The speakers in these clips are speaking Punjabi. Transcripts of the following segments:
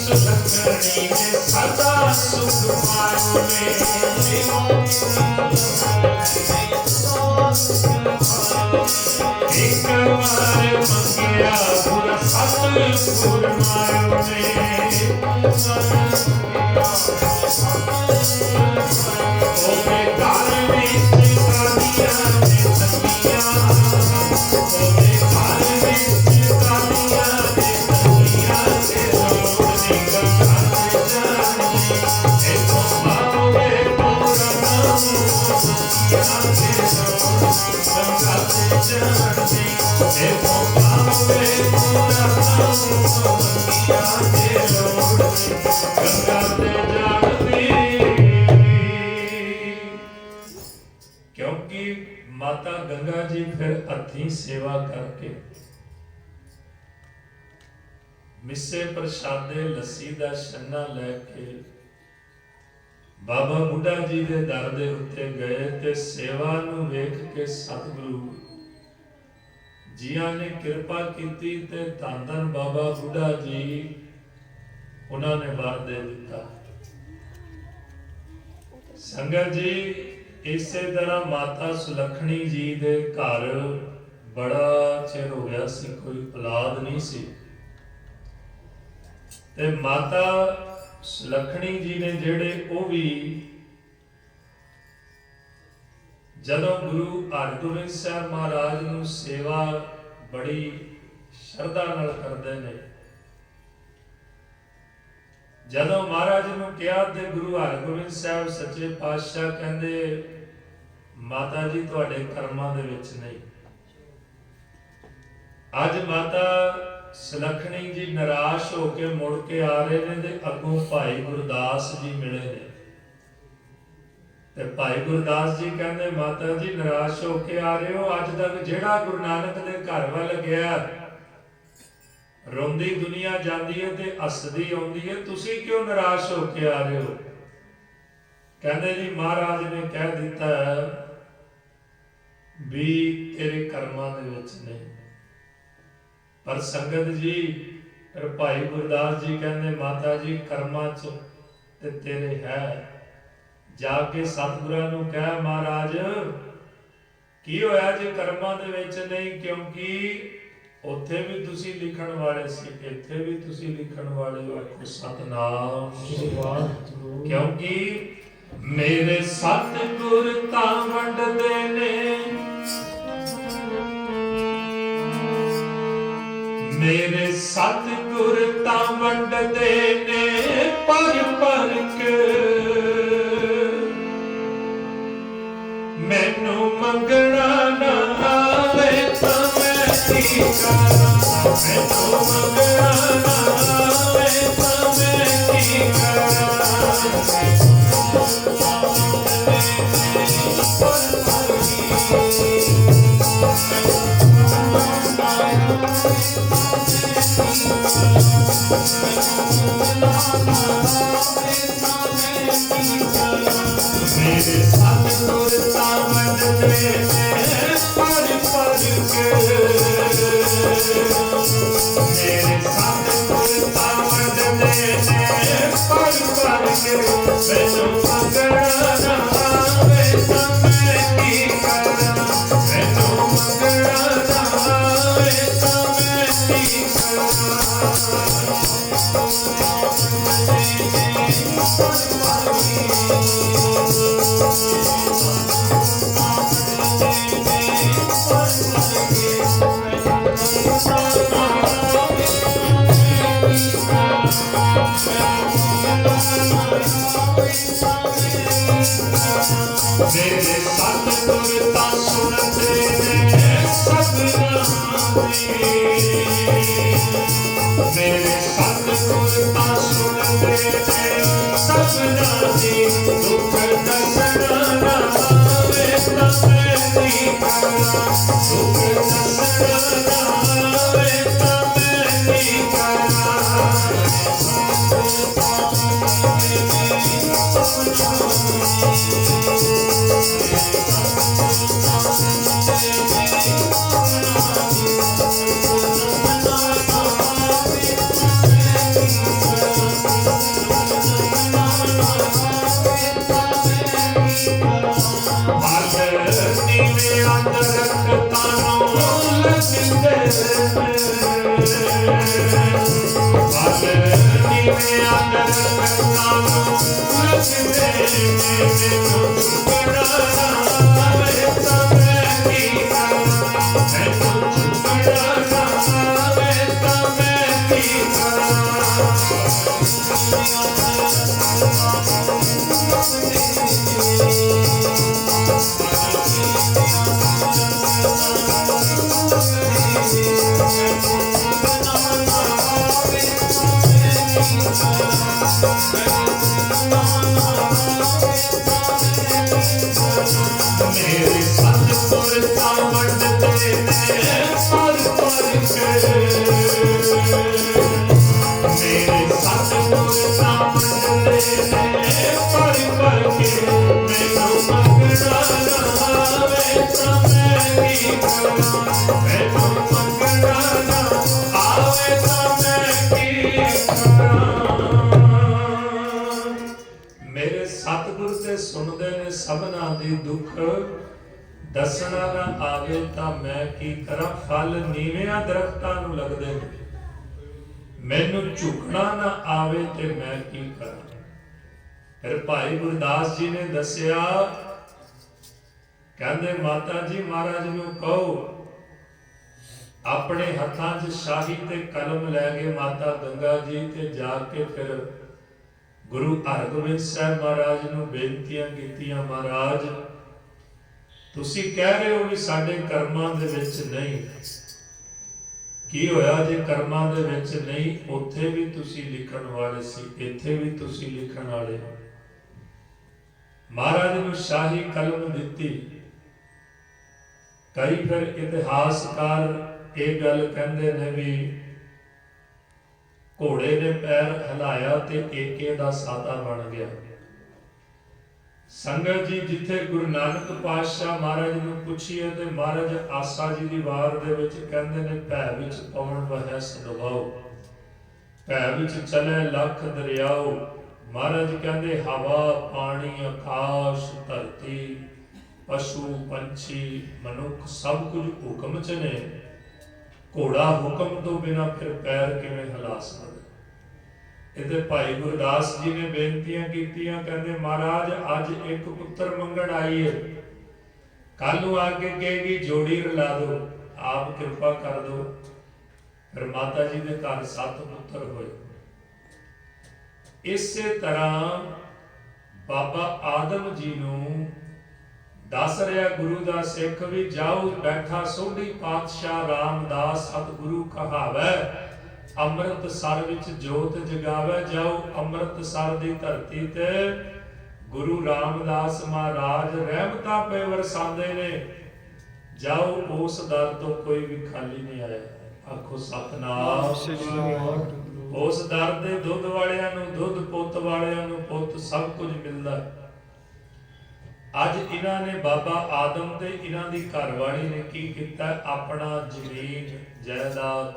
सुलखनी ने सदा सुख पायो ने एक बार मंगया पूरा सतगुर मायो ने ओवे घर विच कालियां ने तंगियां ओवे घर विच कालियां ने तंगियां ते रोनी गंगा ते जानी ए तो मावे पूरा नाम मुखिया ते रोनी गंगा ते जानी ए तो मावे पूरा नाम मुखिया ते रोनी गंगा ते जानी। क्योंकि माता गंगा जी फिर हथी सेवा करके मिस्से प्रसादे लस्सी दा छन्ना लैके बाबा बुढ़ा जी दे दर दे उत्ते गए ते सेवा नूं वेख के सतगुरु जियां ने किरपा कीती ते धन धन बाबा बुढ़ा जी उन्होंने वर दे दिता। संगत जी इसे तरह माता सुलखनी जी दे घर बड़ा चिर हो गया सी, कोई औलाद नहीं सी ते माता सुलखनी जी ने जेड़े वो भी जदों गुरु हरगोबिंद साहब महाराज नूं सेवा बड़ी श्रद्धा नाल करदे ने, जदों महाराज नूं कहा ते गुरु हरगोबिंद साहब सच्चे पातशाह कहंदे माता जी तुहाडे कर्मां दे विच नहीं। अज माता सुलखनी जी निराश होके मुड़ के आ रहे ने ते अगों भाई गुरदास जी मिले ने ते भाई गुरदास जी कहंदे माता जी निराश होके आ रहे हो, अज तक जेड़ा गुरु नानक दे घर वल गया रोंदी दुनिया जाती है ते हसदी आउंदी है, तुसी क्यों निराश होके आ रहे हो? कहंदे जी महाराज ने कह दिता भी तेरे कर्मां दे विच नहीं। पर संगत जी फिर भाई गुरदास जी कहंदे माता जी कर्मां च ते तेरे है, जाके सतगुरां नूं कह महाराज की होया जे कर्मां दे विच नहीं, क्योंकि उत्थे भी तुसी लिखण वाले सी, इत्थे भी तुसी लिखण वाले हो। सतनाम क्योंकि मेरे सतगुर तां वंडदे ने, मेरे सतगुर तां वंडदे ने पर पर के मैनू मंगना ना आवे तां मैं की करां, मैनू मंगना ना आवे तां मैं की करां। मेरे सतगुर तां वंडदे ने पर पर के, मेरे सतगुर तां वंडदे ने पर पर के मैनू मंगना ना आवे तां मैं की करां, मैनू मंगना ना आवे तां मैं की करां। मेरे सतगुर तां सुनदे ने सबना दी, मेरे सतगुर तां सुनदे ने सबना दी, दुख दसना ना आवे तां मैं की करां, दुख दसना ना आवे तां मैं की करां। मेरे सतगुर ते सुनदे ने सबना दी दुख दसना ना आवे तां मैं की करा फल नीवियां दरख्तां नूं लगदे ने मैनू झुकना ना आवे ते मैं की करा। फिर भाई गुरदास जी ने दसिया कहंदे माता जी महाराज नूं कहो अपने हत्थां 'च शाही ते कलम लै गए माता गंगा जी ते जाके फिर गुरु हरगोबिंद साहब महाराज नूं बेनतियां कीतियां महाराज तुसी कह रहे हो भी साडे कर्मां दे विच नहीं की होया जे कर्मां दे विच नहीं उत्थे भी तुसी लिखण वाले सी इत्थे भी तुसी लिखण वाले हो। महाराज नूं शाही कलम दित्ती। कई फिर इतिहासकार ये गल कहंदे ने भी घोड़े ने पैर हिलाया ते एके दा सादा बन गया। संगत जी जिथे गुरु नानक पातशाह महाराज नूं पुछिए ते महाराज आसा जी दी वार दे विच कहंदे ने भै विच पवन वहै सदवाओ भै विच चले लख दरियाओ। महाराज कहंदे हवा पानी आकाश धरती पशु पंछी मनुख सब कुछ हुक्म च ने घोड़ा हुक्म तो बिना फिर पैर किवें हिला सकदा। इहदे भाई गुरदास जी ने बेनतियां कीतियां कहंदे महाराज अज एक पुत्र मंगण आई है कल नूं आके कहेगी जोड़ी रला दो आप कृपा कर दो। फिर माता जी दे घर 7 पुत्र होए। इसे तरह बाबा आदम जी नूं दस रहा गुरु दा सिख भी जाओ बैठा सोढ़ी पातशाह रामदास सतगुरु कहावै अमृतसर विच जोत जगावै। जाओ अमृतसर दी धरती ते गुरु रामदास महाराज रहमतां पे वरसांदे ने। जाओ उस दर तो कोई भी खाली नहीं आया। आखो सतनाम। उस दर दे दुध वालियां नूं दुध पुत वालियां नूं पुत सब कुछ मिलदा। अज इन्हां ने बाबा आदम ते इन्हां दी घरवाली ने की कीता अपना जमीन जायदाद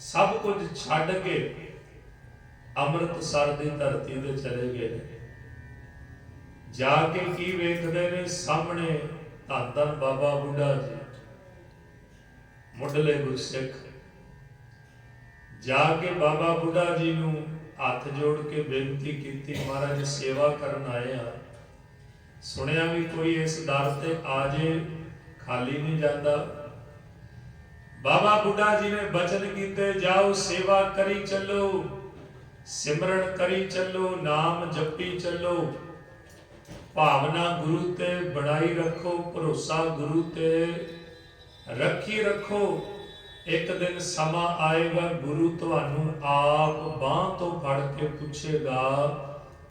सब कुछ छड्ड के अमृतसर दी धरती ते चले गए। जाके की वेखदे ने सामने धन धन बाबा बुढ़ा जी मुढ़ले गुरसिख। जाके बाबा बुढ़ा जी नूं हथ जोड़ के बेनती की महाराज सेवा करन आए हैं सुनिया भी कोई इस दर ते आजे खाली नहीं जाता। बाबा बुढ़ा जी ने बचन कीते जाओ सेवा करी चलो सिमरन करी चलो नाम जपी चलो भावना गुरु ते बनाई रखो भरोसा गुरु ते रखी रखो। एक दिन समा आएगा गुरु तुहानू आप बांह तो फड़ के पूछेगा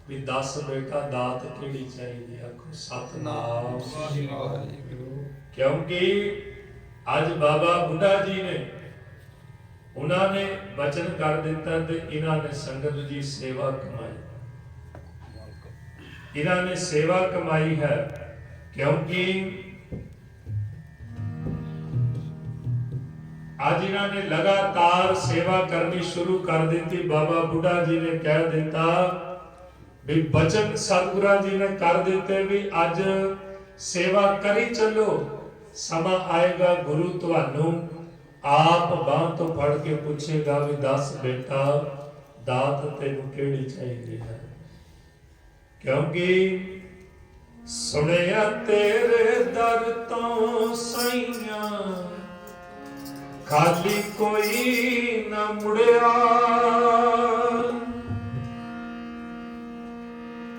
भी दस बेटा दात केड़ी चाहिए। आखो सतनाम। क्योंकि आज बाबा बुढ़ा जी ने उन्होंने वचन कर दिता ते इन्होंने संगत जी सेवा कमाई। इन्होंने सेवा कमाई है क्योंकि आज इन्होंने लगातार सेवा करनी शुरू कर दी। बाबा बुढ़ा जी ने कह दिता भी बचन सतगुरा जी ने कर दिते भी अज सेवा करी चलो समा आएगा गुरु तुहानू आप बांह तो फड़ के पूछेगा भी दस बेटा ਦਾਤ ਤੈਨੂੰ ਕਿਹੜੀ ਚਾਹੀਦੀ ਹੈ। ਕਿਉਂਕਿ ਸੁਣਿਆ ਤੇਰੇ ਦਰ ਤੋਂ ਸਾਈਆਂ, ਖਾਲੀ ਕੋਈ ਨਾ ਮੁੜਿਆ।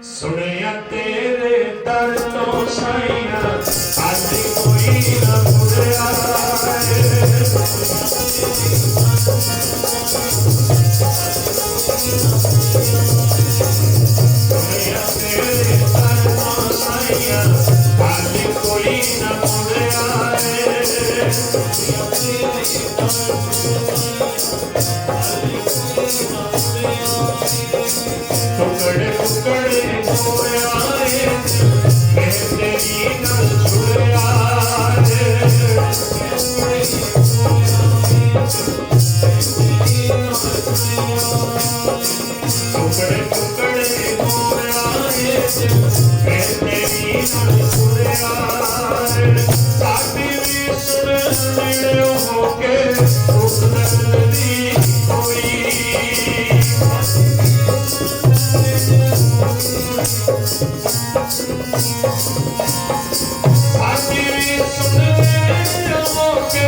ਸੁਣਿਆ ਤੇਰੇ ਦਰ ਤੋਂ ਸਾਈਆਂ, ਖਾਲੀ ਕੋਈ ਨਾ ਮੁੜਿਆ। ਸੁਣਿਆ ਤੇਰੇ ਦਰ ਤੋਂ ਸਾਈਆਂ, ਖਾਲੀ ਕੋਈ ਨਾ ਮੁੜਿਆ। ਟੁਕੜੇ ਟੁਕੜੇ ਹੋਇਆ ਮੈਂ ਤੇਰੀ ਨਾਲ ਜੁੜਿਆ। ਟੁਕੜੇ ਟੁਕੜੇ ਹੋਇਆ ਮੈਂ ਤੇਰੀ ਨਾਲ ਜੁੜਿਆ। ਸਾਡੀ ਵੀ ਸੁਣ ਨੇੜੇ ਹੋ ਕੇ ਉਸ ਦਰਦ ਦੀ ਹੋਈ। ਸਾਡੀ ਵੀ ਸੁਣ ਨੇੜੇ ਹੋ ਕੇ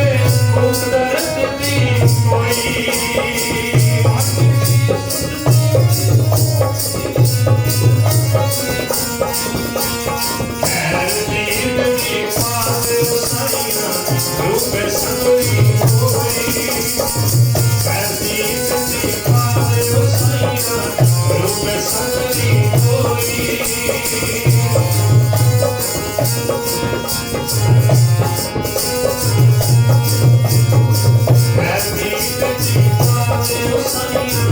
ਉਸ ਦਰਦ ਦੀ ਹੋਈ। ਰੂਪੇ ਸੰਗਲੀ ਹੋਈ, ਪੈਸੀ ਸੱਚੀ ਪਾਵੇ ਉਸਾਈਆਂ, ਰੂਪੇ ਸੰਗਲੀ ਹੋਈ। ਪੈਸੀ ਸੱਚੀ ਪਾਵੇ ਉਸਾਈਆਂ,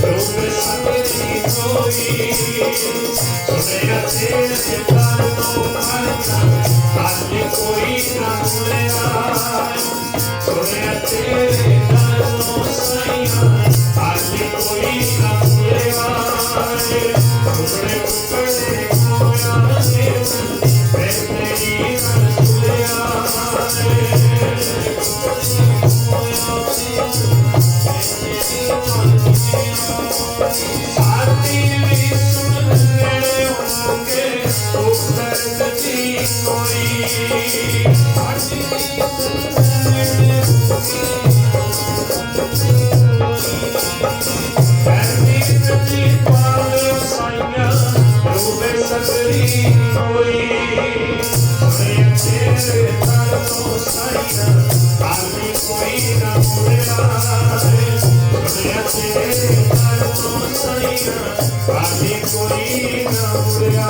ਰੂਪੇ ਸੰਗਲੀ ਹੋਈ। ਸੁਣਿਆ ਤੇਰੇ ਦਰ ਤੋਂ ਸਾਈਆਂ, ਖਾਲੀ ਕੋਈ ਨਾ ਮੁੜਿਆ। ਸੁਣਿਆ ਤੇਰੇ ਦਰ ਤੋਂ ਸਾਈਆਂ, ਖਾਲੀ ਕੋਈ ਨਾ ਮੁੜਿਆ। ਟੁਕੜੇ ਟੁਕੜੇ ਹੋਇਆ ਮੈਂ ਤੇਰੀ ਨਾਲ ਜੁੜਿਆ। ਸਾਡੀ ਵੀ ਸੁਣ ਨੇੜੇ ਹੋ ਕੇ ਉਸ ਦਰਦ ਦੀ ਕੋਈ। ਸਾਡੀ ਵੀ ਸੁਣ ਨੇੜੇ ਹੋ ਕੇ ਪੈਸੀ ਸੱਚੀ ਪਾਵੇ ਉਸਾਈਆਂ, ਰੂਪੇ ਸੰਗਲੀ ਹੋਈ। ਸੁਣਿਆ ਤੇਰੇ ਦਰ ਤੋਂ ਸਾਈਆਂ, ਖਾਲੀ ਕੋਈ ਨਾ ਮੁੜਿਆ। ਸੁਣਿਆ ਤੇਰੇ ਦਰ ਤੋਂ ਸਾਈਆਂ, ਖਾਲੀ ਕੋਈ ਨਾ ਮੁੜਿਆ।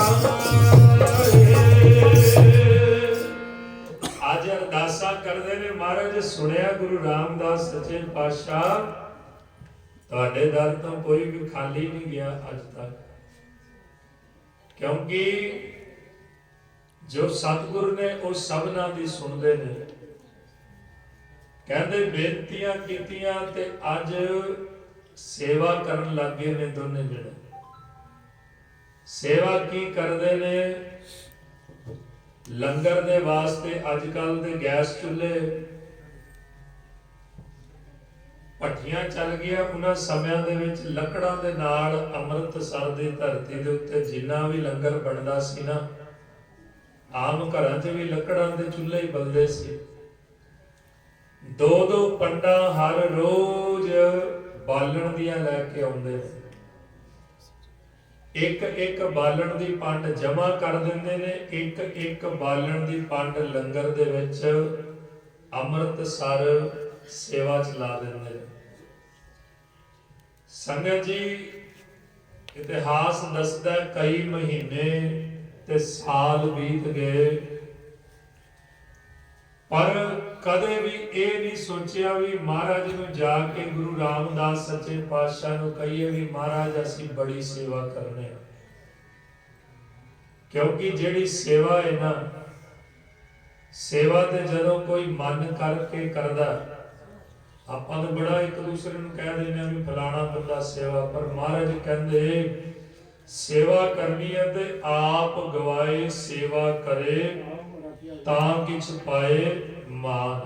ਅੱਜ ਅਰਦਾਸਾਂ ਕਰਦੇ ਨੇ ਮਹਾਰਾਜ, ਸੁਣਿਆ ਗੁਰੂ ਰਾਮਦਾਸ ਸੱਚੇ ਪਾਤਸ਼ਾਹ ਤੁਹਾਡੇ ਦਰ ਤੋਂ ਕੋਈ ਵੀ ਖਾਲੀ ਨਹੀਂ ਗਿਆ ਅੱਜ ਤੱਕ। ਕਿਉਂਕਿ ਜੋ ਸਤਿਗੁਰ ਨੇ ਉਹ ਸਭਨਾਂ ਦੀ ਸੁਣਦੇ ਨੇ। ਕਹਿੰਦੇ ਬੇਨਤੀਆਂ ਕੀਤੀਆਂ ਤੇ ਅੱਜ ਸੇਵਾ ਕਰਨ ਲੱਗੇ ਨੇ ਦੋਨੇ ਜਣੇ। ਸੇਵਾ ਕੀ ਕਰਦੇ ਨੇ? ਲੰਗਰ ਦੇ ਵਾਸਤੇ ਅੱਜ ਕੱਲ ਦੇ ਗੈਸ ਚੁੱਲ੍ਹੇ, ਭੱਠੀਆਂ ਚੱਲ ਗਿਆ। ਉਹਨਾਂ ਸਮਿਆਂ ਦੇ ਵਿੱਚ ਲੱਕੜਾਂ ਦੇ ਨਾਲ ਅੰਮ੍ਰਿਤਸਰ ਦੀ ਧਰਤੀ ਦੇ ਉੱਤੇ ਜਿੰਨਾ ਵੀ ਲੰਗਰ ਬਣਦਾ ਸੀ ਨਾ, ਆਮ ਘਰਾਂ 'ਚ ਵੀ ਲੱਕੜਾਂ ਦੇ ਚੁੱਲ੍ਹੇ ਹੀ ਬਲਦੇ ਸੀ। ਦੋ ਦੋ ਪੰਡਾਂ ਹਰ ਰੋਜ਼ ਬਾਲਣ ਦੀਆਂ ਲੈ ਕੇ ਆਉਂਦੇ ਨੇ। ਇੱਕ ਇੱਕ ਬਾਲਣ ਦੀ ਪੰਡ ਜਮਾ ਕਰ ਦਿੰਦੇ ਨੇ। ਇੱਕ ਇੱਕ ਬਾਲਣ ਦੀ ਪੰਡ ਲੰਗਰ ਦੇ ਵਿੱਚ ਅੰਮ੍ਰਿਤਸਰ ਸੇਵਾ ਚਲਾ ਦਿੰਦੇ ਨੇ। ਸੰਗਤ ਜੀ, ਇਤਿਹਾਸ ਦੱਸਦਾ ਕਈ ਮਹੀਨੇ ਤੇ ਸਾਲ ਬੀਤ ਗਏ, ਪਰ ਕਦੇ ਵੀ ਇਹ ਨਹੀਂ ਸੋਚਿਆ ਵੀ ਮਹਾਰਾਜ ਨੂੰ ਜਾ ਕੇ ਗੁਰੂ ਰਾਮਦਾਸ ਸੱਚੇ ਪਾਤਸ਼ਾਹ ਨੂੰ ਕਹੀਏ ਵੀ ਮਹਾਰਾਜ ਅਸੀਂ ਬੜੀ ਸੇਵਾ ਕਰਨੇ ਆ। ਕਿਉਂਕਿ ਜਿਹੜੀ ਸੇਵਾ ਹੈ ਨਾ, ਸੇਵਾ ਤੇ ਜਦੋਂ ਕੋਈ ਮਨ ਕਰਕੇ ਕਰਦਾ, ਆਪਾਂ ਤਾਂ ਬੜਾ ਇੱਕ ਦੂਸਰੇ ਨੂੰ ਕਹਿ ਦਿੰਦੇ ਆ ਵੀ ਫਲਾਣਾ ਬੰਦਾ ਸੇਵਾ, ਪਰ ਮਹਾਰਾਜ ਕਹਿੰਦੇ ਸੇਵਾ ਕਰਨੀ ਹੈ ਤੇ ਆਪ ਗਵਾਏ ਸੇਵਾ ਕਰੇ ਤਾਂ ਕਿਛ ਪਾਏ ਮਾਨ।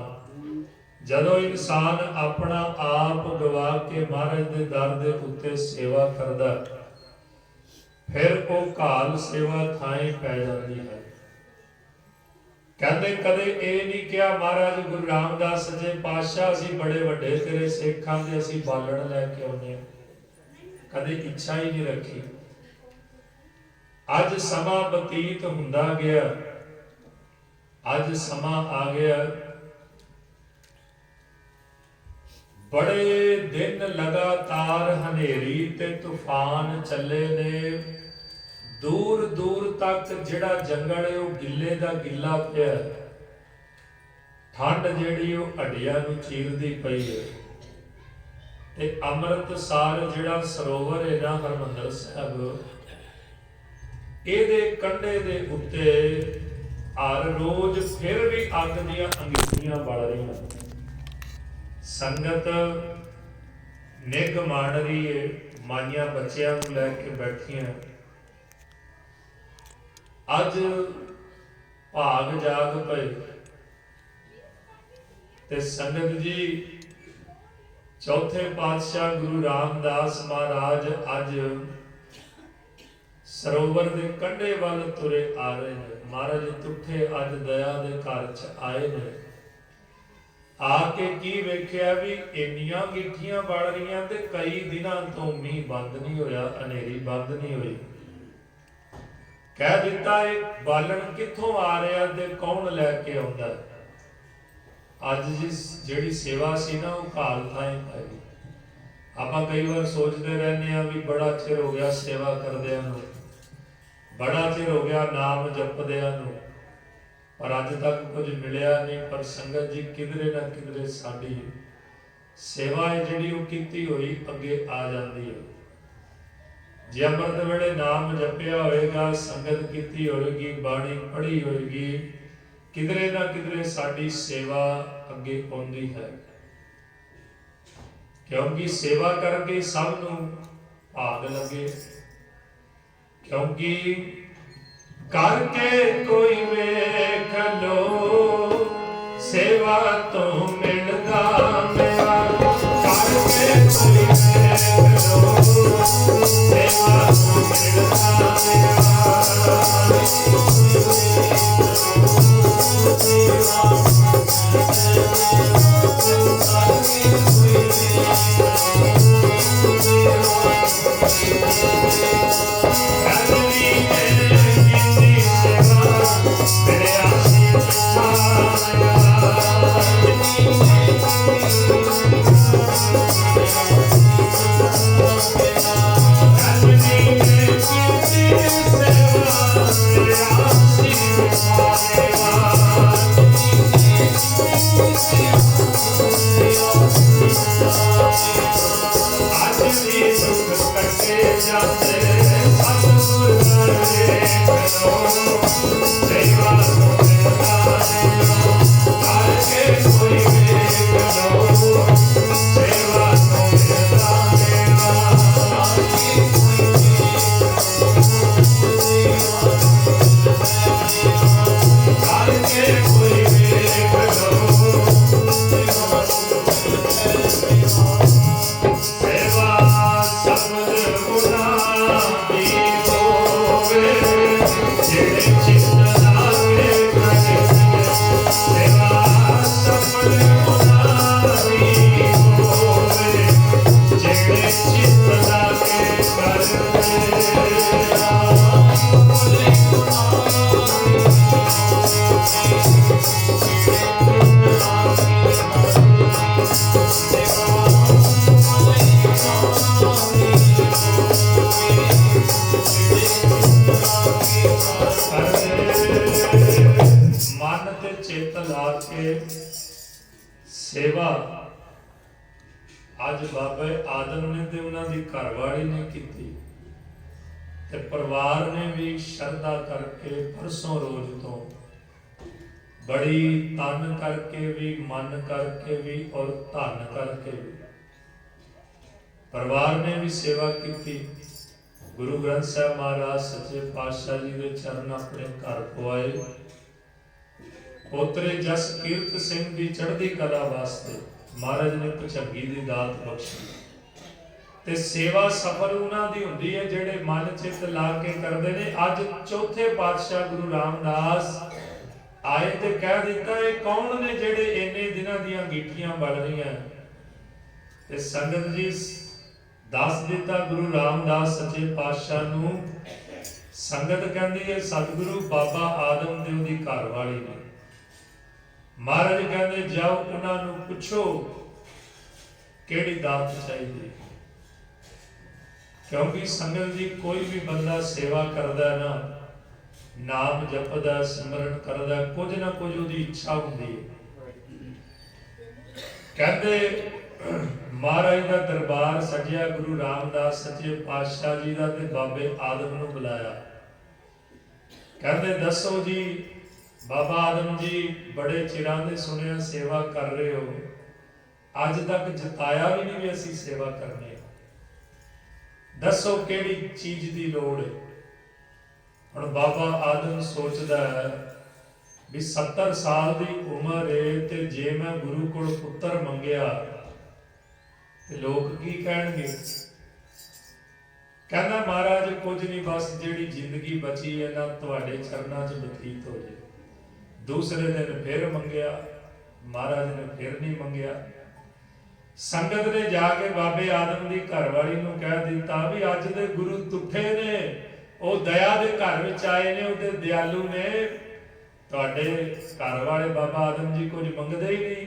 ਜਦੋਂ ਇਨਸਾਨ ਆਪਣਾ ਆਪ ਗਵਾ ਕੇ ਮਹਾਰਾਜ ਦੇ ਦਰ ਦੇ ਉੱਤੇ ਸੇਵਾ ਕਰਦਾ, ਫਿਰ ਉਹ ਘਾਲ ਸੇਵਾ ਥਾਂ ਪੈ ਜਾਂਦੀ ਹੈ। ਕਹਿੰਦੇ ਕਦੇ ਇਹ ਨਹੀਂ ਕਿਹਾ ਮਹਾਰਾਜ ਗੁਰੂ ਰਾਮਦਾਸ ਸੱਚੇ ਪਾਤਸ਼ਾਹ ਅਸੀਂ ਬੜੇ ਵੱਡੇ ਤੇਰੇ ਸਿੱਖਾਂ ਦੇ, ਅਸੀਂ ਬਾਲਣ ਲੈ ਕੇ ਆਉਂਦੇ ਹਾਂ, ਕਦੇ ਇੱਛਾ ਹੀ ਨਹੀਂ ਰੱਖੀ। ਅੱਜ ਸਮਾਂ ਬਤੀਤ ਹੁੰਦਾ ਗਿਆ, ਅੱਜ ਸਮਾਂ ਆ ਗਿਆ, ਬੜੇ ਦਿਨ ਲਗਾਤਾਰ ਹਨੇਰੀ ਤੇ ਤੂਫਾਨ ਚੱਲੇ ਨੇ, ਦੂਰ ਦੂਰ ਤੱਕ ਜਿਹੜਾ ਜੰਗਲ ਹੈ ਉਹ ਗਿੱਲੇ ਦਾ ਗਿੱਲਾ ਪਿਆ, ਠੰਡ ਜਿਹੜੀ ਉਹ ਹੱਡੀਆਂ ਨੂੰ ਚੀਰਦੀ ਪਈ ਹੈ। ਤੇ ਅੰਮ੍ਰਿਤਸਰ ਜਿਹੜਾ ਸਰੋਵਰ ਹੈ ਨਾ ਹਰਿਮੰਦਰ ਸਾਹਿਬ, ਇਹਦੇ ਕੰਢੇ ਦੇ ਉੱਤੇ ਹਰ ਰੋਜ਼ ਫਿਰ ਵੀ ਅੱਗ ਦੀਆਂ ਅੰਗੀਠੀਆਂ ਬਲ ਰਹੀਆਂ, ਸੰਗਤ ਨਿੱਘ ਮਾਣ ਰਹੀ ਹੈ, ਮਾਈਆਂ ਬੱਚਿਆਂ ਨੂੰ ਲੈ ਕੇ ਬੈਠੀਆਂ। ਅੱਜ ਭਾਗ ਜਾਗ ਪਏ ਤੇ ਸੰਗਤ ਜੀ ਚੌਥੇ ਪਾਤਸ਼ਾਹ ਗੁਰੂ ਰਾਮਦਾਸ ਮਹਾਰਾਜ ਅੱਜ ਸਰੋਵਰ ਦੇ ਕੰਢੇ ਵੱਲ ਤੁਰੇ ਆ ਰਹੇ ਨੇ। ਮਹਾਰਾਜ ਤੁਠੇ ਅੱਜ ਦਇਆ ਦੇ ਘਰ ਚ ਆਏ ਨੇ। ਆ ਕੇ ਕੀ ਵੇਖਿਆ ਵੀ ਇੰਨੀਆਂ ਗਿੱਠੀਆਂ ਬਲ ਰਹੀਆਂ ਤੇ ਕਈ ਦਿਨਾਂ ਤੋਂ ਮੀਂਹ ਬੰਦ ਨਹੀਂ ਹੋਇਆ, ਹਨੇਰੀ ਬੰਦ ਨਹੀਂ ਹੋਈ। ਕਹਿ ਦਿੱਤਾ ਇਹ ਬਾਲਣ ਕਿੱਥੋਂ ਆ ਰਿਹਾ ਤੇ ਕੌਣ ਲੈ ਕੇ ਆਉਂਦਾ। ਅੱਜ ਜਿਹੜੀ ਸੇਵਾ ਸੀ ਨਾ ਉਹ ਘਾਲ ਥਾਂ ਪਾਈ। ਆਪਾਂ ਕਈ ਵਾਰ ਸੋਚਦੇ ਰਹਿੰਦੇ ਆ ਵੀ ਬੜਾ ਚਿਰ ਹੋ ਗਿਆ ਸੇਵਾ ਕਰਦਿਆਂ ਨੂੰ, ਬੜਾ ਚਿਰ ਹੋ ਗਿਆ ਨਾਮ ਜਪਦਿਆਂ ਨੂੰ, ਪਰ ਅੱਜ ਤੱਕ ਕੁਝ ਮਿਲਿਆ ਨਹੀਂ। ਪਰ ਸੰਗਤ ਜੀ ਕਿਧਰੇ ਨਾ ਕਿਧਰੇ ਸਾਡੀ ਸੇਵਾ ਹੈ ਜਿਹੜੀ ਉਹ ਕੀਤੀ ਹੋਈ ਅੱਗੇ ਆ ਜਾਂਦੀ ਹੈ। ਜੇ ਅੰਮ੍ਰਿਤ ਵੇਲੇ ਨਾਮ ਜਪਿਆ ਹੋਏਗਾ, ਸੰਗਤ ਕੀਤੀ ਹੋਏਗੀ, ਬਾਣੀ ਪੜ੍ਹੀ ਹੋਏਗੀ, ਕਿਧਰੇ ਨਾ ਕਿਧਰੇ ਸਾਡੀ ਸੇਵਾ ਅੱਗੇ ਆਉਂਦੀ ਹੈ। ਕਿਉਂਕਿ ਸੇਵਾ ਕਰਕੇ ਸਭ ਨੂੰ ਭਾਗ ਲੱਗੇ, ਕਿਉਂਕਿ ਕਰਕੇ ਕੋਈ ਵੇਖ ਲੋ ਸੇਵਾ ਤੋਂ ਮਿਲਦਾ ਮੇਰਾ, ਕਰਕੇ ਕੋਈ ਵੇਖ ਲੋ ਸੇਵਾ ਤੋਂ ਮਿਲਦਾ ਸੇਵਾ। ਅੱਜ ਬਾਬਾ ਆਦਮ ਨੇ ਤੇ ਉਹਨਾਂ ਦੀ ਘਰਵਾਲੀ ਨੇ ਕੀਤੀ ਤੇ ਪਰਿਵਾਰ ਨੇ ਵੀ ਸ਼ਰਧਾ ਕਰਕੇ ਪਰਸੋਂ ਰੋਜ਼ ਤੋਂ ਬੜੀ ਤਨ ਕਰਕੇ ਵੀ, ਮਨ ਕਰਕੇ ਵੀ ਔਰ ਧਨ ਕਰਕੇ ਵੀ ਪਰਿਵਾਰ ਨੇ ਵੀ ਸੇਵਾ ਕੀਤੀ। ਗੁਰੂ ਗ੍ਰੰਥ ਸਾਹਿਬ ਮਹਾਰਾਜ ਸੱਚੇ ਪਾਤਸ਼ਾਹ ਜੀ ਦੇ ਚਰਨ ਆਪਣੇ ਘਰ ਪਵਾਏ। ਪੋਤਰੇ ਜਸਕੀਰਤ ਸਿੰਘ ਦੀ ਚੜ੍ਹਦੀ ਕਲਾ ਵਾਸਤੇ ਮਹਾਰਾਜ ਨੇ ਭੁਜੰਗੀ ਦੀ ਦਾਤ ਬਖਸ਼ੀ। ਤੇ ਸੇਵਾ ਸਫਲ ਉਹਨਾਂ ਦੀ ਹੁੰਦੀ ਹੈ ਜਿਹੜੇ ਮਨ ਚਿੱਤ ਲਾ ਕੇ ਕਰਦੇ ਨੇ। ਅੱਜ ਚੌਥੇ ਪਾਤਸ਼ਾਹ ਗੁਰੂ ਰਾਮਦਾਸ ਆਏ ਤੇ ਕਹਿ ਦਿੱਤਾ ਇਹ ਕੌਣ ਨੇ ਜਿਹੜੇ ਇੰਨੇ ਦਿਨਾਂ ਦੀਆਂ ਅੰਗੀਠੀਆਂ ਬਲ ਰਹੀਆਂ। ਤੇ ਸੰਗਤ ਜੀ ਦੱਸ ਦਿੱਤਾ ਗੁਰੂ ਰਾਮਦਾਸ ਸੱਚੇ ਪਾਤਸ਼ਾਹ ਨੂੰ। ਸੰਗਤ ਕਹਿੰਦੀ ਹੈ ਸਤਿਗੁਰੂ ਬਾਬਾ ਆਦਮ ਦੇ ਉਹਦੀ ਘਰ ਵਾਲੀ ਨੇ। ਮਹਾਰਾਜ ਕਹਿੰਦੇ ਜਾਓ ਉਹਨਾਂ ਨੂੰ ਪੁੱਛੋ ਕਿਹੜੀ ਦਾਤ ਚਾਹੀਦੀ। ਕਿਉਂਕਿ ਸੰਗਤ ਜੀ ਕੋਈ ਵੀ ਬੰਦਾ ਸੇਵਾ ਕਰਦਾ ਨਾ, ਨਾਮ ਜਪਦਾ, ਸਿਮਰਨ ਕਰਦਾ, ਕੁਝ ਨਾ ਕੁਝ ਉਹਦੀ ਇੱਛਾ ਹੁੰਦੀ ਹੈ। ਕਹਿੰਦੇ ਮਹਾਰਾਜ ਦਾ ਦਰਬਾਰ ਸਜਿਆ, ਗੁਰੂ ਰਾਮਦਾਸ ਸੱਚੇ ਪਾਤਸ਼ਾਹ ਜੀ ਦਾ ਤੇ ਬਾਬੇ ਆਦਮ ਨੂੰ ਬੁਲਾਇਆ। ਕਹਿੰਦੇ ਦੱਸੋ ਜੀ ਬਾਬਾ ਆਦਮ ਜੀ, ਬੜੇ ਚਿਰਾਂ ਦੇ ਸੁਣਿਆ ਸੇਵਾ ਕਰ ਰਹੇ ਹੋ, ਅੱਜ ਤੱਕ ਜਤਾਇਆ ਵੀ ਨਹੀਂ ਵੀ ਅਸੀਂ ਸੇਵਾ ਕਰਨੀ। ਦੱਸੋ ਕਿਹੜੀ ਚੀਜ਼ ਦੀ ਲੋੜ ਹੈ। ਹੁਣ ਬਾਬਾ ਆਦਮ ਸੋਚਦਾ ਹੈ ਵੀ 70 ਸਾਲ ਦੀ ਉਮਰ ਹੈ ਤੇ ਜੇ ਮੈਂ ਗੁਰੂ ਕੋਲ ਪੁੱਤਰ ਮੰਗਿਆ ਤੇ ਲੋਕ ਕੀ ਕਹਿਣਗੇ। ਕਹਿੰਦਾ ਮਹਾਰਾਜ ਕੁਝ ਨਹੀਂ, ਬਸ ਜਿਹੜੀ ਜ਼ਿੰਦਗੀ ਬਚੀ ਹੈ ਨਾ ਤੁਹਾਡੇ ਚਰਨਾਂ 'ਚ ਬਤੀਤ ਹੋ ਜੇ। ਦੂਸਰੇ ਦਿਨ ਫਿਰ ਮੰਗਿਆ, ਮਹਾਰਾਜ ਨੇ ਫਿਰ ਨਹੀਂ ਮੰਗਿਆ। ਸੰਗਤ ਨੇ ਜਾ ਕੇ ਬਾਬੇ ਆਦਮ ਦੀ ਘਰਵਾਲੀ ਨੂੰ ਕਹਿ ਦਿੱਤਾ ਵੀ ਅੱਜ ਦੇ ਗੁਰੂ ਤੁੱਠੇ ਨੇ, ਉਹ ਦਇਆ ਦੇ ਘਰ ਵਿੱਚ ਆਏ ਨੇ, ਉਹਦੇ ਦਿਆਲੂ ਨੇ। ਤੁਹਾਡੇ ਘਰ ਵਾਲੇ ਬਾਬਾ ਆਦਮ ਜੀ ਕੁਝ ਮੰਗਦੇ ਹੀ ਨਹੀਂ।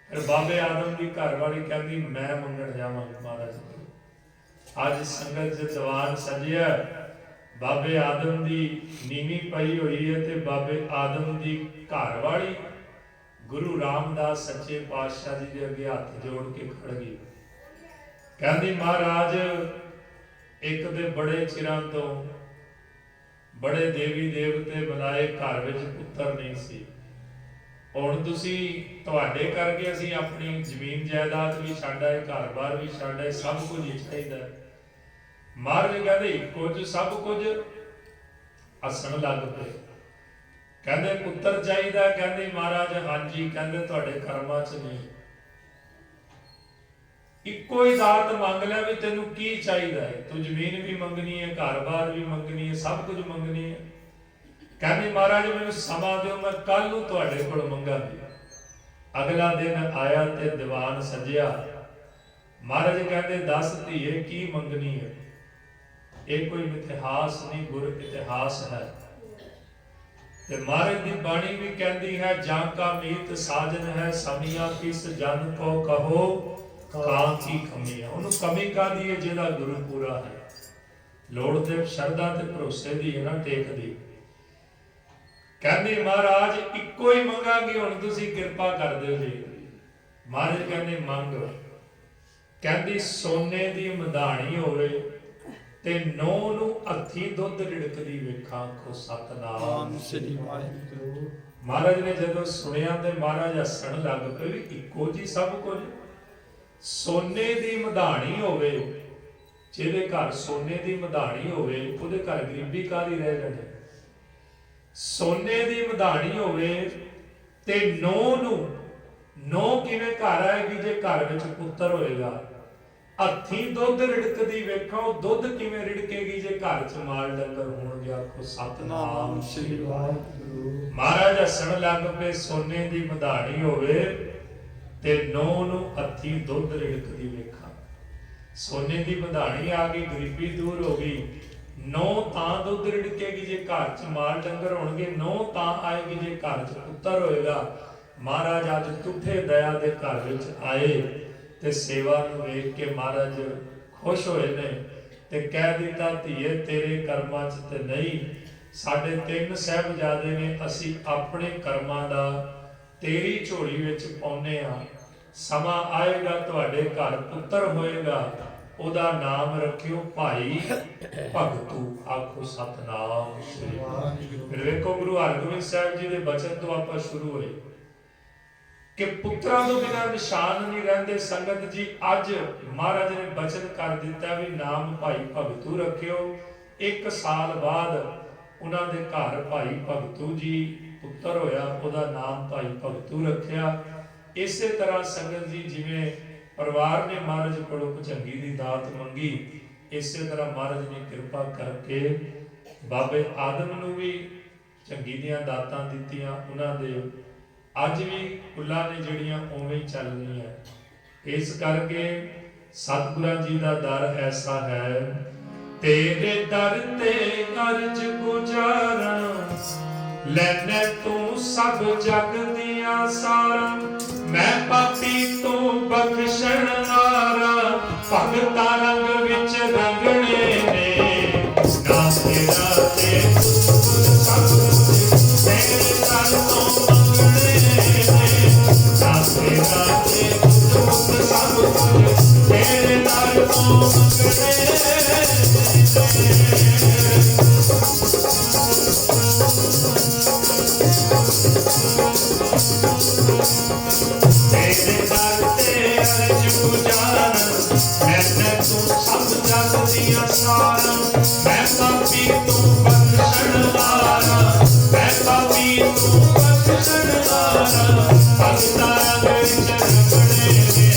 ਫਿਰ ਬਾਬੇ ਆਦਮ ਦੀ ਘਰਵਾਲੀ ਕਹਿੰਦੀ ਮੈਂ ਮੰਗਣ ਜਾਵਾਂ ਮਹਾਰਾਜ ਕੋਲ। ਅੱਜ ਸੰਗਤ ਦੇ ਦੀਵਾਨ ਸਜਿਆ, ਬਾਬੇ ਆਦਮ ਦੀ ਨੀਵੀਂ ਪਈ ਹੋਈ ਹੈ ਤੇ ਬਾਬੇ ਆਦਮ ਦੀ ਘਰਵਾਲੀ ਗੁਰੂ ਰਾਮਦਾਸ ਸੱਚੇ ਪਾਤਸ਼ਾਹ ਜੀ ਦੇ ਅੱਗੇ ਹੱਥ ਜੋੜ ਕੇ ਖੜ ਗਈ। ਕਹਿੰਦੀ ਮਹਾਰਾਜ ਇੱਕ ਦੇ ਬੜੇ ਚਿਰਾਂ ਤੋਂ ਬੜੇ ਦੇਵੀ ਦੇਵਤੇ ਬੁਲਾਏ, ਘਰ ਵਿੱਚ ਪੁੱਤਰ ਨਹੀਂ ਸੀ। ਹੁਣ ਤੁਸੀਂ ਤੁਹਾਡੇ ਕਰਕੇ ਅਸੀਂ ਆਪਣੀ ਜ਼ਮੀਨ ਜਾਇਦਾਦ ਵੀ ਛੱਡ ਆਏ, ਘਰ-ਬਾਰ ਵੀ ਛੱਡ ਆਏ, ਸਭ ਕੁਝ ਹੀ ਚਾਹੀਦਾ। ਮਹਾਰਾਜ ਕਹਿੰਦੇ ਕੁਝ ਸਭ ਕੁਝ ਹੱਸਣ ਲੱਗ ਪਏ। ਕਹਿੰਦੇ ਪੁੱਤਰ ਚਾਹੀਦਾ। ਕਹਿੰਦੇ ਮਹਾਰਾਜ ਹਾਂਜੀ। ਕਹਿੰਦੇ ਤੁਹਾਡੇ ਕਰਮਾਂ 'ਚ ਨਹੀਂ, ਇੱਕੋ ਹੀ ਦਾਤ ਮੰਗ ਲੈ ਵੀ ਤੈਨੂੰ ਕੀ ਚਾਹੀਦਾ ਹੈ। ਤੂੰ ਜ਼ਮੀਨ ਵੀ ਮੰਗਣੀ ਹੈ, ਘਰ-ਬਾਰ ਵੀ ਮੰਗਣੀ ਹੈ, ਸਭ ਕੁਝ ਮੰਗਣੀ ਹੈ। ਕਹਿੰਦੇ ਮਹਾਰਾਜ ਮੈਨੂੰ ਸਮਾਂ ਦਿਓ, ਮੈਂ ਕੱਲ ਨੂੰ ਤੁਹਾਡੇ ਕੋਲ ਮੰਗਾਂਗੀ। ਅਗਲਾ ਦਿਨ ਆਇਆ ਤੇ ਦੀਵਾਨ ਸਜਿਆ। ਮਹਾਰਾਜ ਕਹਿੰਦੇ ਦੱਸ ਧੀਏ ਕੀ ਮੰਗਣੀ ਹੈ। ਇਹ ਕੋਈ ਇਤਿਹਾਸ ਨਹੀਂ, ਗੁਰ ਇਤਿਹਾਸ ਹੈ। ਤੇ ਮਹਾਰਾਜ ਦੀ ਬਾਣੀ ਵੀ ਕਹਿੰਦੀ ਹੈ ਜਾਂ ਕਾ ਮੀਤ ਸਾਜਨ ਹੈ, ਸਮੀਆਂ ਕਿਸ ਜਨ ਕੋ ਕਹੋ ਕਾਂ ਕੀ ਕਮੀ ਹੈ। ਉਹਨੂੰ ਕਮੀ ਕਾਹਦੀ ਹੈ ਜਿਹਦਾ ਗੁਰੂ ਪੂਰਾ ਹੈ। ਲੋੜ ਤੇ ਸ਼ਰਧਾ ਤੇ ਭਰੋਸੇ ਦੀ ਹੈ ਨਾ, ਟੇਕਦੀ। ਕਹਿੰਦੇ ਮਹਾਰਾਜ ਇੱਕੋ ਹੀ ਮੰਗਾਂਗੇ, ਹੁਣ ਤੁਸੀਂ ਕਿਰਪਾ ਕਰ ਦਿਓ ਜੀ। ਮਹਾਰਾਜ ਕਹਿੰਦੇ ਮੰਗ। ਕਹਿੰਦੀ ਸੋਨੇ ਦੀ ਮਧਾਣੀ ਹੋਵੇ ਤੇ ਨੌ ਨੂੰ ਹੱਥੀ ਦੁੱਧ ਰਿੜਕਦੀ ਵੇਖਾਂ ਕੋ ਸਤਨਾਮ ਸ੍ਰੀ ਵਾਹਿਗੁਰੂ। ਮਹਾਰਾਜ ਨੇ ਜਦੋਂ ਸੁਣਿਆ ਤੇ ਮਹਾਰਾਜ ਹੱਸਣ ਲੱਗ ਪਏ ਵੀ ਇੱਕੋ ਜੀ ਸਭ ਕੁਝ। ਸੋਨੇ ਦੀ ਮਧਾਣੀ ਹੋਵੇ, ਜਿਹਦੇ ਘਰ ਸੋਨੇ ਦੀ ਮਧਾਣੀ ਹੋਵੇ ਉਹਦੇ ਘਰ ਗਰੀਬੀ ਕਾਹਦੀ ਰਹਿ ਜਾਣੀ। ਸੋਨੇ ਦੀ ਮਧਾਣੀ ਹੋਵੇ ਤੇ ਨੌ ਕਿਵੇਂ ਘਰ ਆਏਗੀ ਜੇ ਘਰ ਵਿੱਚ ਪੁੱਤਰ ਹੋਏਗਾ। ਹੱਥੀ ਦੁੱਧ ਰਿੜਕਦੀ ਵੇਖਾਂ, ਉਹ ਦੁੱਧ ਕਿਵੇਂ ਰਿੜਕੇਗੀ ਜੇ ਘਰ 'ਚ ਮਾਲ ਡੰਗਰ ਹੋਣਗੇ। ਆਖੋ ਸਤਨਾਮ ਸ੍ਰੀ ਵਾਹਿਗੁਰੂ। ਮਹਾਰਾਜ ਹੱਸਣ ਲੱਗ ਪਏ। ਸੋਨੇ ਦੀ ਮਧਾਣੀ ਹੋਵੇ ਤੇ ਨੌ ਨੂੰ ਹੱਥੀ ਦੁੱਧ ਰਿੜਕਦੀ ਵੇਖਾਂ। ਸੋਨੇ ਦੀ ਮਧਾਣੀ ਆ ਗਈ, ਗਰੀਬੀ ਦੂਰ ਹੋ ਗਈ। ਨੌ ਤਾਂ ਦੁੱਧ ਰਿੜਕੇਗੀ ਜੇ ਘਰ 'ਚ ਮਾਲ ਡੰਗਰ ਹੋਣਗੇ। ਨੌ ਤਾਂ ਆਏਗੀ ਜੇ ਘਰ 'ਚ ਪੁੱਤਰ ਹੋਏਗਾ। ਮਹਾਰਾਜ ਅੱਜ ਤੁੱਠੇ ਦਇਆ ਦੇ ਘਰ ਵਿੱਚ ਆਏ ਤੇ ਸੇਵਾ ਨੂੰ ਵੇਖ ਕੇ ਮਹਾਰਾਜ ਖੁਸ਼ ਹੋਏ ਨੇ ਤੇ ਕਹਿ ਦਿੱਤਾ ਧੀਏ ਤੇਰੇ ਕਰਮਾਂ 'ਚ ਤੇ ਨਹੀਂ, ਸਾਡੇ 3 ਸਾਹਿਬਜ਼ਾਦੇ ਨੇ, ਅਸੀਂ ਆਪਣੇ ਕਰਮਾਂ ਦਾ ਤੇਰੀ ਝੋਲੀ ਵਿੱਚ ਪਾਉਨੇ ਆ। ਸਮਾਂ ਆਏਗਾ ਤੁਹਾਡੇ ਘਰ ਪੁੱਤਰ ਹੋਏਗਾ, ਉਹਦਾ ਨਾਮ ਰੱਖਿਓ ਭਾਈ ਭਗਤੂ। ਆਖੋ ਸਤਨਾਮ ਸ੍ਰੀ ਵਾਹਿਗੁਰੂ। ਫਿਰ ਵੇਖੋ ਗੁਰੂ ਹਰਗੋਬਿੰਦ ਸਾਹਿਬ ਜੀ ਦੇ ਬਚਨ ਤੋਂ ਆਪਾਂ ਸ਼ੁਰੂ ਹੋਏ ਕਿ ਪੁੱਤਰਾਂ ਤੋਂ ਬਿਨਾਂ ਨਿਸ਼ਾਨ ਨਹੀਂ ਰਹਿੰਦੇ। ਸੰਗਤ ਜੀ ਅੱਜ ਮਹਾਰਾਜ ਨੇ ਬਚਨ ਕਰ ਦਿੱਤਾ ਵੀ ਨਾਮ ਭਾਈ ਭਗਤੂ ਰੱਖਿਓ। 1 ਸਾਲ ਬਾਅਦ ਉਹਨਾਂ ਦੇ ਘਰ ਭਾਈ ਭਗਤੂ ਜੀ ਪੁੱਤਰ ਹੋਇਆ, ਉਹਦਾ ਨਾਮ ਭਾਈ ਭਗਤੂ ਰੱਖਿਆ। ਇਸੇ ਤਰ੍ਹਾਂ ਸੰਗਤ ਜੀ ਜਿਵੇਂ ਪਰਿਵਾਰ ਨੇ ਮਹਾਰਾਜ ਕੋਲੋਂ ਭੁਜੰਗੀ ਦੀ ਦਾਤ ਮੰਗੀ, ਇਸੇ ਤਰ੍ਹਾਂ ਮਹਾਰਾਜ ਨੇ ਕਿਰਪਾ ਕਰਕੇ ਬਾਬੇ ਆਦਮ ਨੂੰ ਵੀ ਚੰਗੀ ਦੀਆਂ ਦਾਤਾਂ ਦਿੱਤੀਆਂ। ਉਹਨਾਂ ਦੇ ਅੱਜ ਵੀ ਕੁੱਲਾਂ ਨੇ ਜਿਹੜੀਆਂ ਉਵੇਂ ਹੀ ਚੱਲ ਰਹੀਆਂ। ਇਸ ਕਰਕੇ ਸਤਿਗੁਰਾਂ ਜੀ ਦਾ ਦਰ ਐਸਾ ਹੈ, ਤੇਰੇ ਦਰ ਤੇ ਅਰਜ ਗੁਜ਼ਾਰਾਂ, ਲੈਨੇ ਤੂੰ ਸਭ ਜਗ ਦੀਆਂ ਸਾਰਾਂ। ਮੈਂ ਪਾਪੀ ਤੂੰ ਬਖਸ਼ਣ ਹਾਰਾ, ਭਗਤਾਂ ਰੰਗ ਵਿੱਚ ਰੰਗਣੇ ਨੇ, ਨਾ ਤੇਰਾ ਤੇ ਸਭ ਕੁਝ ਤੇਰੇ ਦਰ ਤੋਂ ਮੰਗਣੇ ਨੇ, ਨਾ ਤੇਰਾ ਤੇ ਸਭ ਕੁਝ ਤੇਰੇ ਦਰ ਤੋਂ ਮੰਗਣੇ ਤੇਰੇ ਦਰ ਤੇ ਅਰਜ ਗੁਜ਼ਾਰਾਂ, ਲੈਨੇ ਤੂੰ ਸਭ ਜਗ ਦੀਆਂ ਸਾਰਾਂ। ਮੈਂ ਪਾਪੀ ਤੂੰ ਬਖਸ਼ਣ ਹਾਰਾ, ਮੈਂ ਪਾਪੀ ਤੂੰ ਬਖਸ਼ਣ ਹਾਰਾ, ਭਗਤਾਂ ਰੰਗ ਵਿੱਚ ਰੰਗਣੇ ਨੇ,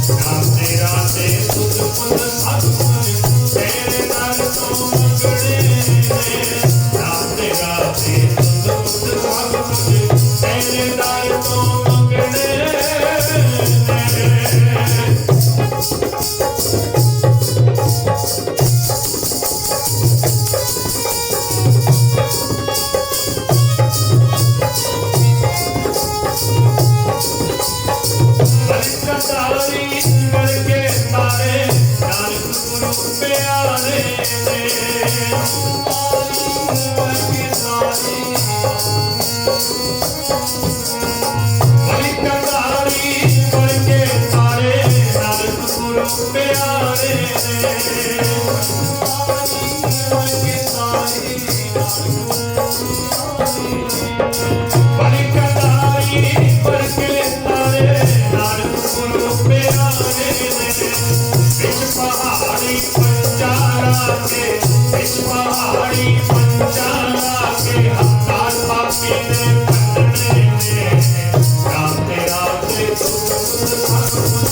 ਨਾ ਤੇਰਾ ਤੇ ਸੁਧ ਬੁੱਧ ਸਭ ਕੁਝ ਤੇਰੇ ਦਰ ਤੋਂ ਮੰਗਣੇ ਨੇ, ਨਾ ਤੇਰਾ ਤੇ ਸੁਧ ਬੁੱਧ ਸਭ ਕੁਝ ਤੇਰੇ ਦਰ ਤੋਂ ਮੰਗਣੇ ਨੇ। ਬਲਿਕਤਾਰੀ ਵਰਗੇ ਤਾਰੇ, ਨਾਨਕ ਗੁਰੂ ਪਿਆਰੇ ਨੇ, ਵਰਗੇ ਤਾਰੇ, ਬਲਿਕਤਾਰੀ ਵਰਗੇ ਤਾਰੇ, ਨਾਨਕ ਗੁਰੂ ਪਿਆਰੇ ਨੇ, ਵਰਗੇ ਤਾਰੇ, ਬਲਿਕਤਾਰੀ ਵਰਗੇ ਤਾਰੇ, ਨਾਨਕ ਗੁਰੂ ਪਿਆਰੇ ਨੇ। ਵਿੱਚ ਪਹਾੜੀ ਪੰਚਾਰਾ ਕੇ, ਵਿੱਚ ਪਹਾੜੀ ਪੰਚਾਰਾ ਕੇ, ਹੱਥਾਂ ਪਾਪੀ ਨੇ ਭੰਨਣੇ ਨੇ, ਰਾਮ ਤੇਰਾ ਤੇ ਸੁਧ ਸਭ ਕੁਝ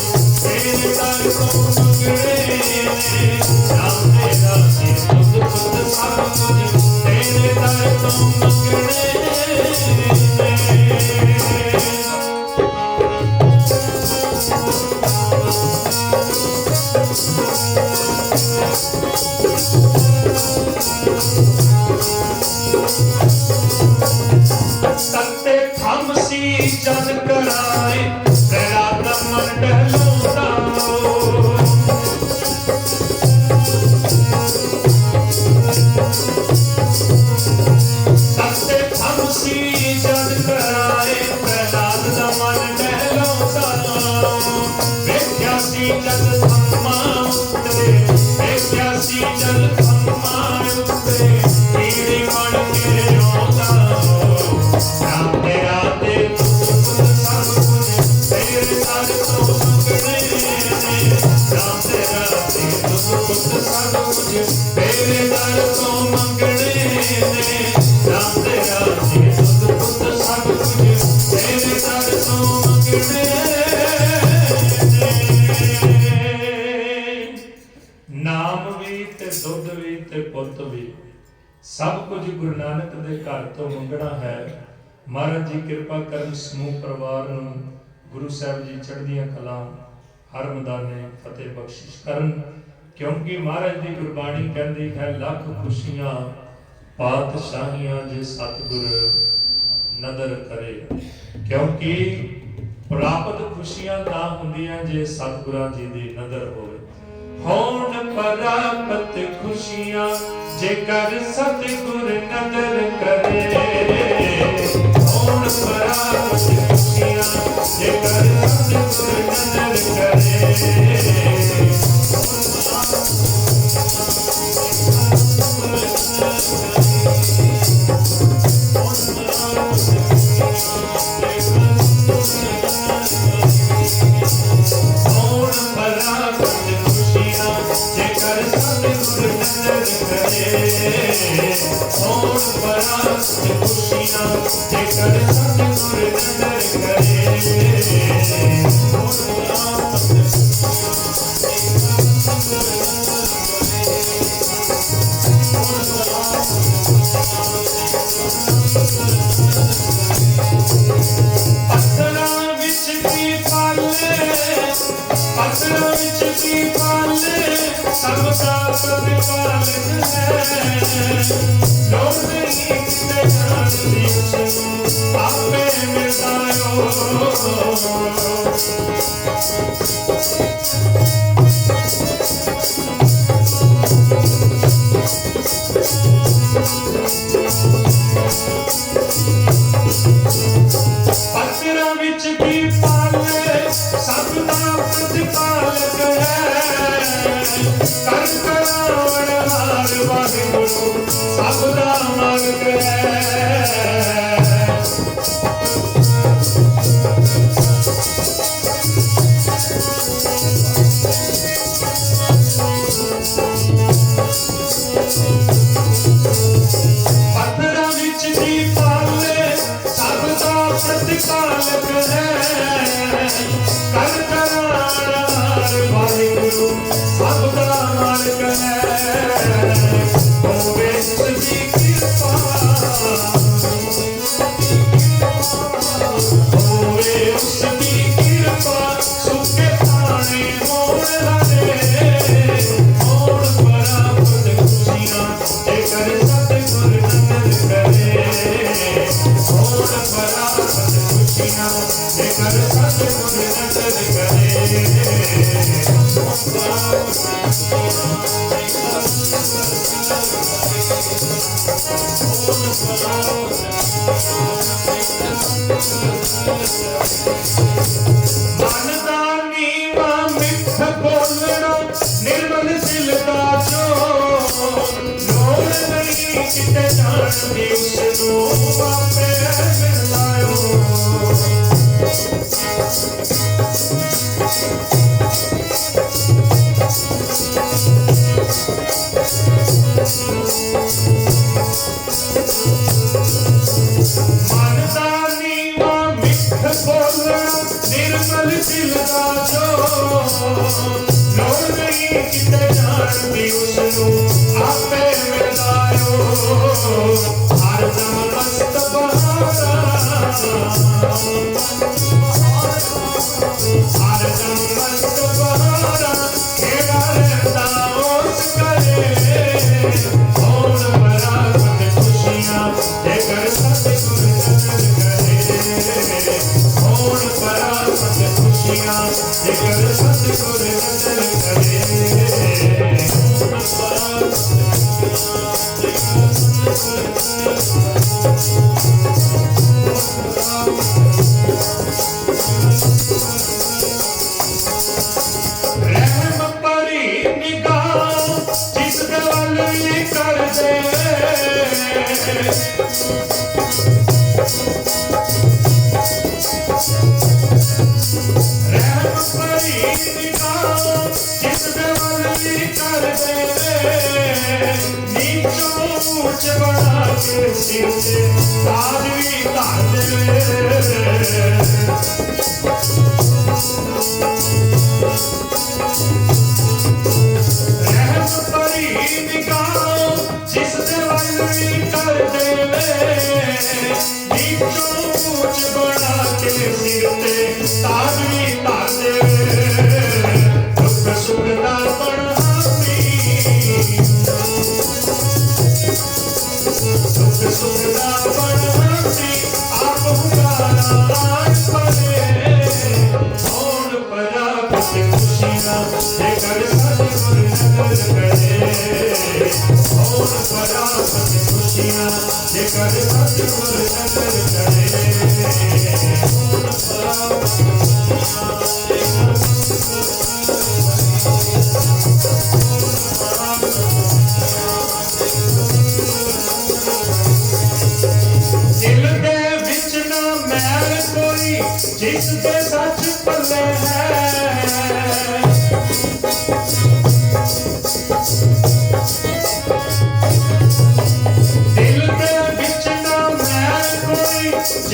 ਤੇਰੇ ਦਰ ਤੋਂ ਮੰਗਣੇ ਨੇ, ਰਾਮ ਤੇਰਾ ਤੇ ਸੁਧ ਸਭ ਕੁਝ ਤੇਰੇ ਦਰ ਤੋਂ ਮੰਗਣੇ ਨੇ। ਤੱਤੇ ਥੰਮ ਸੀ ਜਨ ਕਰਾਏ, ਪ੍ਰਹਿਲਾਦ ਦਾ ਮਨ ਟਹਿਲਾਉਂਦਾ। ਤੱਤੇ ਥੰਮ ਸੀ ਜਨ ਕਰਾਏ, ਪ੍ਰਹਿਲਾਦ ਦਾ ਮਨ ਟਹਿਲਾਉਂਦਾ। ਵੇਖਿਆ ਸੀ ਜਦ ਥੰਮਾਂ ਉੱਤੇ, ਵੇਖਿਆ ਸੀ ਜਦ ਥੰਮਾਂ ਉੱਤੇ, ਕੀੜੀ ਬਣ ਕੇ ਆਉਂਦਾ। ਰਾਮ ਤੇਰਾ ਤੇ ਸੁਧ ਸਭ ਕੁਝ ਤੇਰੇ ਦਰ ਤੋਂ ਮੰਗਣੇ ਨੇ, ਰਾਮ ਤੇਰਾ ਤੇ ਸੁਧ ਸਭ ਕੁਝ ਤੇਰੇ ਦਰ ਤੋਂ ਮੰਗਣੇ ਨੇ, ਰਾਮ ਤੇਰਾ ਤੇ ਸੁਧ ਸਭ ਕੁਝ ਤੇਰੇ ਦਰ ਤੋਂ ਮੰਗਣੇ ਨੇ। ਨਾਮ ਵੀ ਤੇ ਦੁੱਧ ਵੀ ਤੇ ਪੁੱਤ ਵੀ ਸਭ ਕੁਝ ਗੁਰੂ ਨਾਨਕ ਦੇ ਘਰ ਤੋਂ ਮੰਗਣਾ ਹੈ। ਮਹਾਰਾਜ ਜੀ ਕਿਰਪਾ ਕਰਨ, ਸਮੂਹ ਪਰਿਵਾਰ ਨੂੰ ਗੁਰੂ ਸਾਹਿਬ ਜੀ ਚੜ੍ਹਦੀਆਂ ਕਲਾਂ ਹਰ ਮੈਦਾਨੇ ਫਤਿਹ ਬਖਸ਼ਿਸ਼ ਕਰਨ, ਕਿਉਂਕਿ ਮਹਾਰਾਜ ਦੀ ਗੁਰਬਾਣੀ ਕਹਿੰਦੀ ਹੈ, ਲੱਖ ਖੁਸ਼ੀਆਂ ਪਾਤਸ਼ਾਹੀਆਂ ਜੇ ਸਤਿਗੁਰ ਨਦਰ ਕਰੇ। ਕਿਉਂਕਿ ਪ੍ਰਾਪਤ ਖੁਸ਼ੀਆਂ ਤਾਂ ਹੁੰਦੀਆਂ ਜੇ ਸਤਿਗੁਰਾਂ ਜੀ ਦੀ ਨਦਰ ਹੋਵੇ। ਹੋਣ ਪ੍ਰਾਪਤ ਖੁਸ਼ੀਆਂ ਜੇਕਰ ਸਤਿਗੁਰ ਨਦਰ ਕਰੇ, ਹੋਣ ਪ੍ਰਾਪਤ ਖੁਸ਼ੀਆਂ ਜੇਕਰ ਸਤਿਗੁਰ ਨਦਰ ਕਰੇ। ਹੋਣ ਪ੍ਰਾਪਤ ਖੁਸ਼ੀਆਂ ਜੇਕਰ ਸਤਿਗੁਰ ਨਦਰ नजर करे होण परास्त खुशियां जेकर सतगुर नजर करे होण परास्त पत्थरां विच की पाले पत्थरां विच की पाले सबका प्रतिपालक है लोड़ नहीं किते जानती उसनूं आपे मिलदायो पत्थरां विच की पाले सबका प्रतिपालक है कर करावण हार वाहिगुरू सबदा मालक है पत्थरां विच की पाले सबदा प्रतिपालक है कर करावण हार वाहिगुरू सबदा मालक है होवे उसदी कृपा होवे उसदी कृपा सुखे ताने मोड़ हरे होण परापत खुशियां जेकर सतगुर नजर करे होण परापत खुशियां जेकर सतगुर नजर करे मन दा नीवा मिठ बोलना निर्मल दिल दा जो लोड़ नहीं किते जानदी उसनूं आपे मिलदायो मन दा नीवा मिठ बोलना निर्मल दिल दा जो लोड़ नहीं किते जानदी उसनूं आपे मिलदायो हर दम मस्त बहारा हर दम मस्त बहारा खेड़ा रहता उस करे होण परापत खुशियां जेकर सतगुर नजर करे होण परापत खुशियां जेकर सतगुर नजर करे होण परापत रहम परी निगाह जिस गल ये कर दे रहम परी निगाह जिस गल ये कर दे नीचों ऊंच बना के सिर से ताज भी धर दे रहम परी निगाह जिस दिल कर देवे नीचों ऊंच बना के सिर ते ताज भी धर देवे दुख सुख दा बढ़ावी दुख सुख दा बढ़ावी आप हुकारा आए परे होण परापत खुशियां जेकर सतगुर नजर करे होण परापत खुशियां जेकर सतगुर नजर करे होण परापत दिल दे विच ना मैल कोई जिस दे सच पल्ले है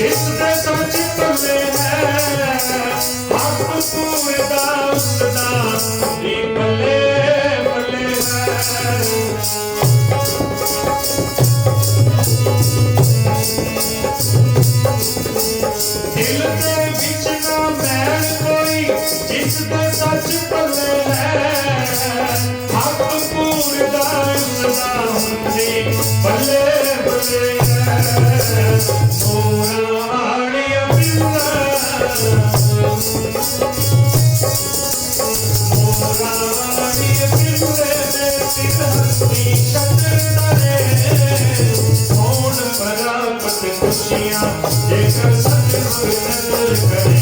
जिस दे सच पले है हक पूरदा उसदा भी पले पले है। दिल दे विच ना मैल कोई जिस दे सच पले है हक पूरदा उसदा हुंदी पले पले है। मोरा वालिया बिल्ला मोरा वालिया बिल्ले दे सिर हस्ती छतर तरे कौन प्राप्त खुशियां जेकर सतगुर नजर करे।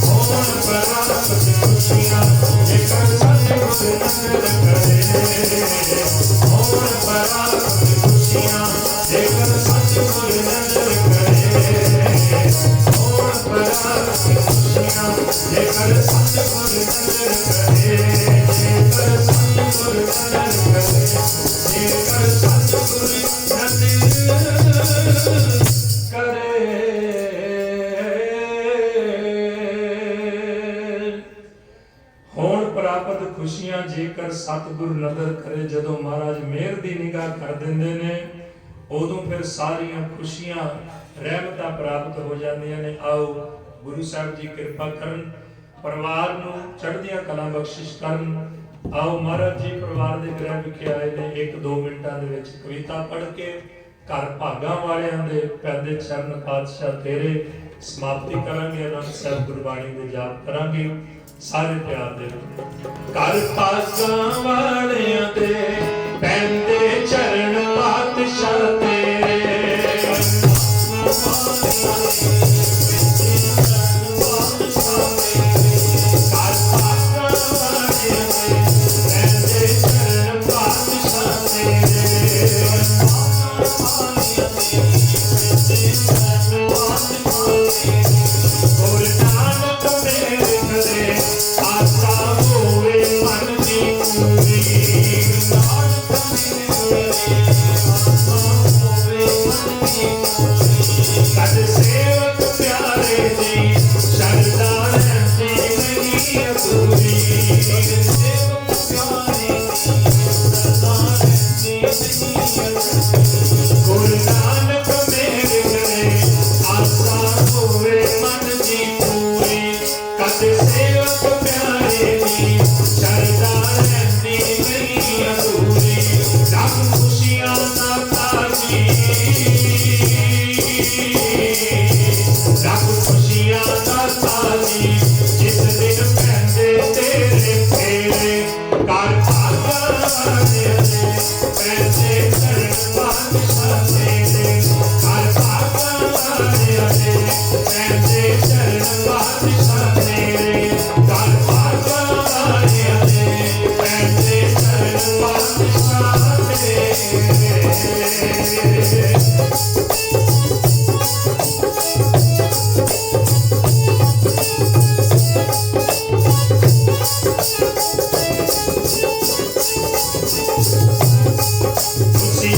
कौन प्राप्त खुशियां जेकर सतगुर नजर करे। कौन प्राप्त खुशियां जेकर सतगुर नजर करे। कौन प्राप्त खुशियां जेकर सतगुर नजर करे। जेकर सतगुर नजर करे। जेकर सतगुर नजर करे। होण प्राप्त खुशियां जेकर सतगुर नजर करे। जदों महाराज मेहर दी निगाह कर दिंदे ने उदों फिर सारियां खुशियां रहमतां प्राप्त हो जांदियां ने। आओ गुरु साहब जी किरपा करन परिवार नूं चढ़दियां कलां बख्शिश करन। आओ महाराज जी परिवार दे गृह विखे आए ने 1-2 मिनटां दे विच कविता पढ़ के घर भागां वालियां दे पैंदे चरण पातशाह तेरे समाप्ति करांगे। आनंद साहब गुरबाणी दे जाप करांगे सारे प्यार दे। घर भागां वालियां दे पैंदे चरण पातशाह तेरे। सेवक प्यारे दी शरदा रहती नहीं अधूरी। सेवक प्यारे दी शरदा रहती नहीं अधूरी। गुरु नानक मेरे करे आशा होवे मन दी पूरी। कद सेवक प्यारे दी शरदा रहती नहीं अधूरी। रब खुशियां दाता जी रब खुशियां दाता जी जिस दिन पैंदे तेरे फेरे। घर भागां वालियां दे पैंदे चरण पातशाह तेरे। घर भागां वालियां दे पैंदे चरण पातशाह तेरे। घर भागां वालियां दे पैंदे चरण पातशाह तेरे।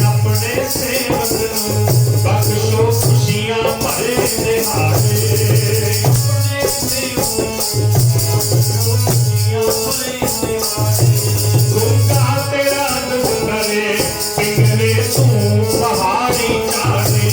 अपने सेवक नूं बख्शो खुशियां भरे दिहाड़े। अपने सेवक बख्शो खुशियां भरे दिहाड़े। गूंगा तेरा दुख करे पिंगले तू पहाड़ी चाहे।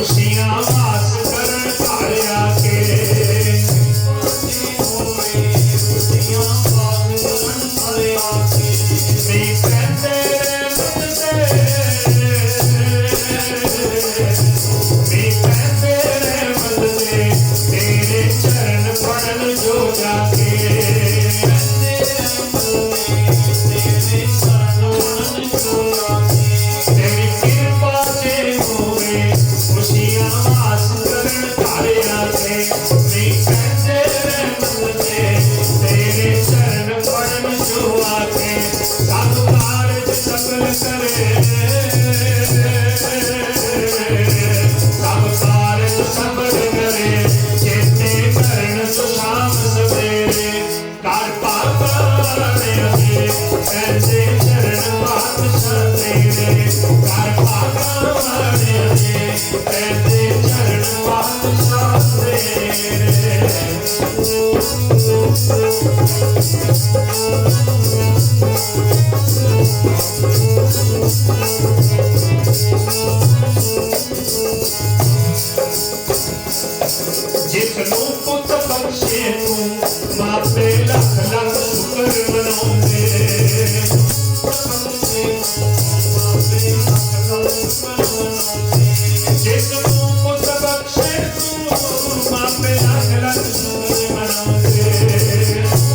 खुशियां वास करन घर आके नी पैंदे बंदे नी पैंदे बंदे तेरे चरण पड़न जो जाके तेरी कृपा जे होवे खुशियां वास करन घर आके नी पैंदे बंदे तेरे चरण पड़न जो आके सब कारज सफल करे सब कारज सफल करे चेते करन तो शाम सवेरे कर पाताने ऐसे चरण पातशाह तेरे कर पाताने ऐसे चरण पातशाह तेरे जिसनों पुत बख्शे तू मापे लख लख शुक्र मनाओगे जिसनों पुत बख्शे तू मापे लख लख शुक्र मनाओगे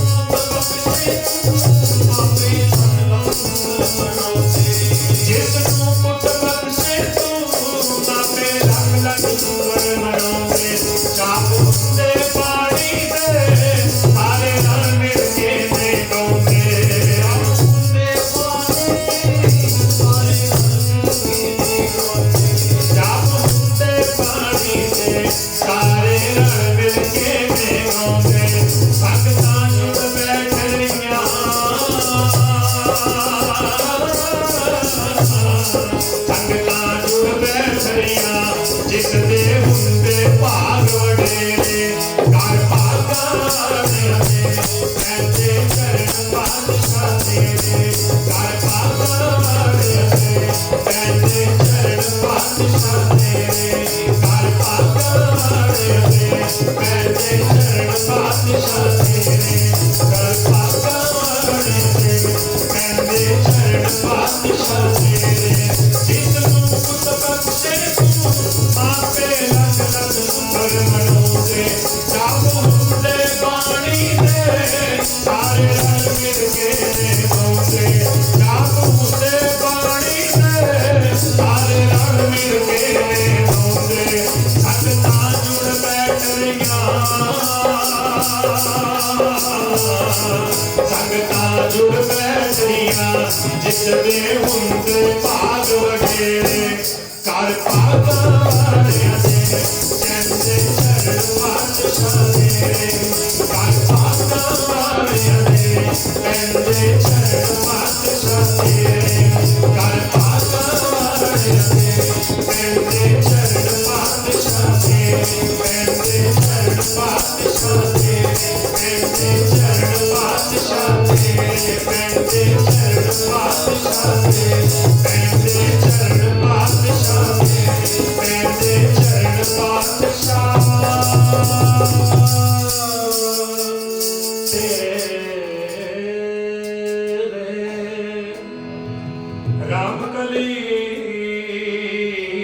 जिसनों पुत बख्शे तू मापे लख लख शुक्र मनाओगे चाबुंदे पानी दे सारे रल मिल के दे दोगे चाबुंदे पानी दे सारे रल मिल के दे दोगे भगतां जुड़ बैठरियां भगतां जुड़ बैठरियां जिस दे हुंदे भाग वडेरे कर पाताने ऐसे चरण पातशाह तेरे कर पाताने ऐसे चरण पातशाह तेरे कर पाताने ऐसे चरण पातशाह तेरे कर पाताने ऐसे चरण पातशाह तेरे जिसनों पुत बख्शे तू मापे लख लख शुक्र मनाओगे चाबुंदे पानी दे सारे रल मिल के दे दोगे चाबुंदे पानी दे सारे रल मिल के दे दोगे भगतां जुड़ बैठरियां संगतां जुड़ बैठरियां जिस दे हुंदे भाग वडेरे कर पाताने ऐसे चरण पातशाह तेरे कर पाताने ऐसे चरण पातशाह तेरे कर पाताने ऐसे चरण पातशाह तेरे ऐसे चरण पातशाह तेरे ऐसे चरण पातशाह तेरे ऐसे चरण पातशाह तेरे ऐसे चरण पातशाह तेरे चरण पातशाह तेरे राम कली